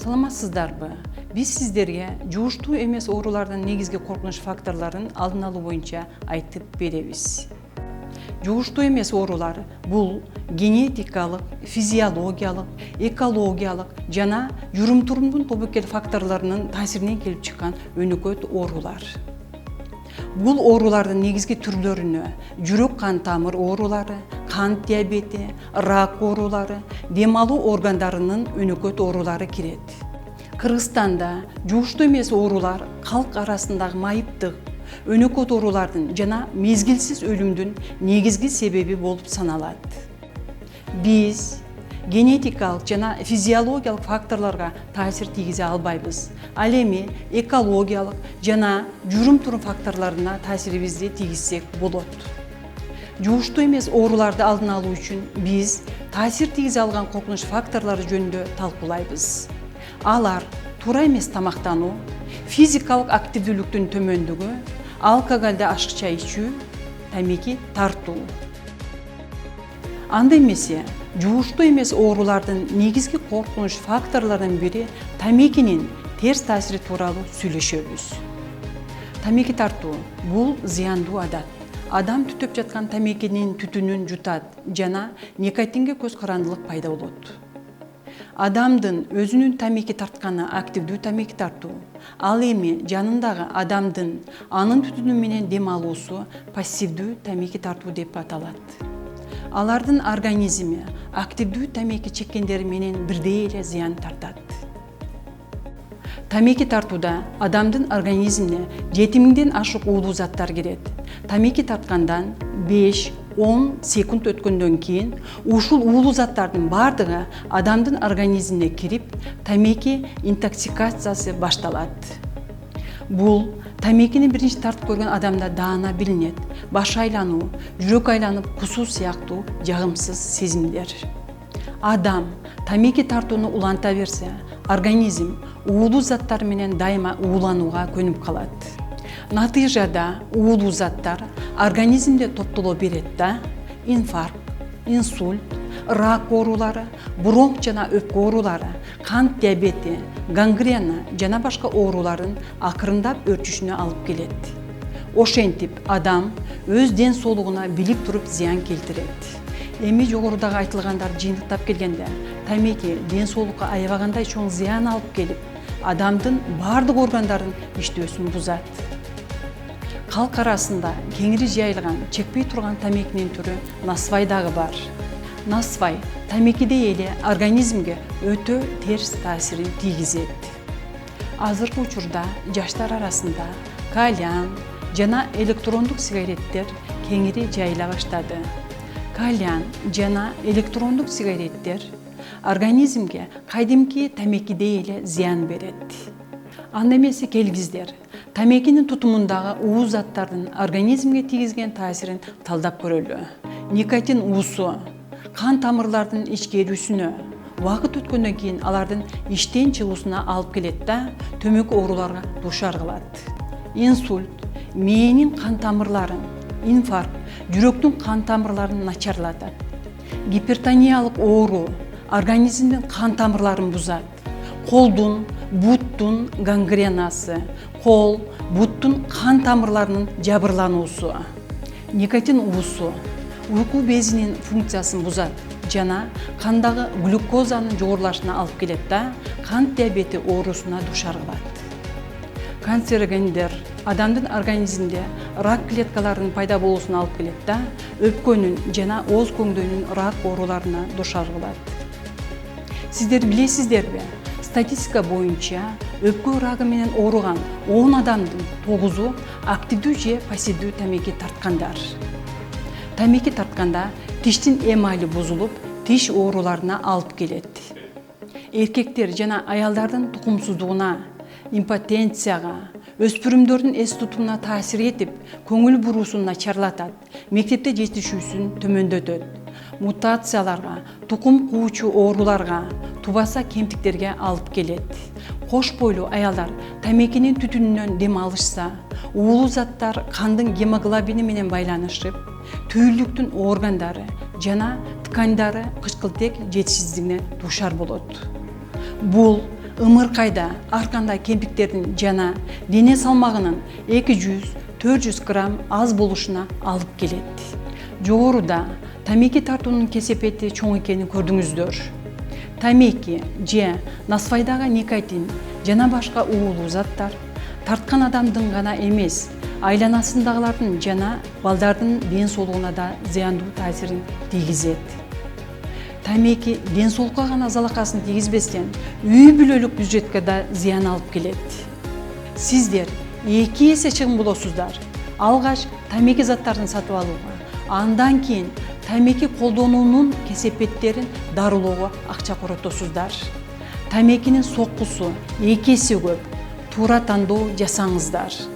Саламатсыздарбы? Биз сиздерге жугуштуу эмес оорулардын негизги коркунуч факторлорун алдын алуу боюнча айтып беребиз. Жугуштуу эмес оорулар бул генетикалык, физиологиялык, экологиялык жана жүрүм-турумдун тобокел факторлорунун таасиринен келип чыккан өнөкөт оорулар. Бул оорулардын негизги түрлөрүнө жүрөк кан тамыр оорулары, кант диабети, рак оорулары, дем алуу органдарынын өнөкөт оорулары кирет. Кыргызстанда жугуштуу эмес оорулар калк арасындагы майыптык, өнөкөт оорулардын жана мезгилсиз өлүмдүн негизги себеби болуп саналат. Биз генетикалык жана физиологиялык факторлорго таасир тийгизе албайбыз. Ал эми экологиялык жана жүрүм-турум факторлоруна таасирибизди тийгизсек болот. Жугуштуу эмес ооруларды алдын алуу үчүн биз таасир тийгизе алган коркунуч факторлору жөнүндө талкуулайбыз. Алар туура эмес тамактануу, физикалык активдүүлүктүн төмөндүгү, алкоголду ашыкча ичүү, тамеки тартуу. Анда эмесе жугуштуу эмес оорулардын негизги коркунуч факторлорунун бири тамекинин терс таасири тууралуу сүйлөшөбүз. Тамеки тартуу бул зыяндуу адат. Адам түтөп жаткан тамекинин түтүнүн жутат жана никотинге көз карандылык пайда болот. Адамдын өзүнүн тамеки тартканы активдүү тамеки тартуу, ал эми жанындагы адамдын анын түтүнү менен дем алуусу пассивдүү тамеки тартуу деп аталат. Алардын организми активдүү тамеки чеккендери менен бирдей эле зыян тартат. Тамеки тартууда адамдын организмине 7000ден ашык уулуу заттар кирет. Тамеки тарткандан 5-10 секунд өткөндөн кийин ушул уулуу заттардын бардыгы адамдын организмине кирип, тамеки интоксикациясы башталат. Бул тамекини биринчи тартып көргөн адамда даана билинет, баш айлануу, жүрөк айланып кусуу сыяктуу жагымсыз сезимдер. Адам тамеки тартууну уланта берсе, организм уулуу заттар менен дайыма ууланууга көнүп калат. Натыйжада уулуу заттар организмде топтоло берет да, инфаркт, инсульт, рак оорулары, бронх жана өпкө оорулары, кант диабети, гангрена жана башка оорулардын акырындап өрчүшүнө алып келет. Ошентип адам өз ден соолугуна билип туруп зыян келтирет. Эми жогорудагы айтылгандар жыйынтыктап келгенде, тамеки ден соолукка аябагандай чоң зыян алып келип, адамдын бардык органдарын иштөөсүн бузат. Калк арасында кеңири жайылган чекпей турган тамекинин түрү насвай дагы бар. Насвай тамекидей эле организмге өтө терс таасирин тийгизет. Азыркы учурда жаштар арасында кальян жана электрондук сигареттер кеңири жайыла баштады. Кальян жана электрондук сигареттер организмге кайдимки тамекидей эле зыян берет. Анда эмесе келгиздер тамекинин тутумундагы ууз заттардын организмге тийгизген таасирин талдап көрөлү. Никотин уусу кан тамырлардын ичкерүүсүнө, убакыт өткөндөн кийин алардын иштен чыгуусуна алып келет да, төмөк ооруларга дуушар кылат. Инсульт мээнин кан тамырларын, инфаркт жүрөктүн кан тамырларын начарлатат. Гипертониялык оору организмдин кан тамырларын бузат. Колдун, буттун гангренасы, кол, буттун кан тамырларынын жабырлануусу. Никотин уусу уйку безинин функциясын бузат жана кандагы глюкозанын жогорулашына алып келет да, кант диабети оорусуна дуушар кылат. Канцерогендер адамдын организминде рак клеткаларынын пайда болуусуна алып келет да, өпкөнүн жана ооз көңдөйүнүн рак ооруларына дуушар кылат. Сиздер билесиздерби? Статистика боюнча өпкө рагы менен ооруган 10 адамдын 9-у активдүү же пассивдүү тамеки тарткандар. Тамеки тартканда тиштин эмали бузулуп, тиш ооруларына алып келет. Эркектер жана аялдардын тукумсуздугуна, импотенцияга, өспүрүмдөрдүн эс тутумуна таасир этип, көңүл буруусун начарлатат, мектепте жетишүүсүн төмөндөтөт. Мутацияларга, тукум куучу ооруларга, тубаса кемтиктерге алып келет. Кош бойлуу аялдар тамекинин түтүнүнөн дем алышса, уулуу заттар кандын гемоглобини менен байланышып, түйүлдүктүн органдары жана ткандары кычкылтек жетишсиздигине дуушар болот. Бул ымыркайда ар кандай кемпиктердин жана дене салмагынын 200-400 грамм аз болушуна алып келет. Жогоруда тамеки тартуунун кесепети чоң экенин көрдүңүздөр. Тамеки же насвайдагы никотин жана башка уулуу заттар тарткан адамдын гана эмес, айланасындагылардын жана балдардын ден соолугуна да зыяндуу таасирин тийгизет. Тамеки ден соолукка гана залакасын тийгизбестен, үй бүлөлүк бюджетке да зыян алып келет. Сиздер 2 эсе чыгым болосуздар. Алгач тамеки заттарын сатып алууга, андан кийин тамеки колдонуунун кесепеттерин дарылоого акча коротосуздар. Тамекинин соккусу 2 эсе көп. Туура тандоо жасаңыздар.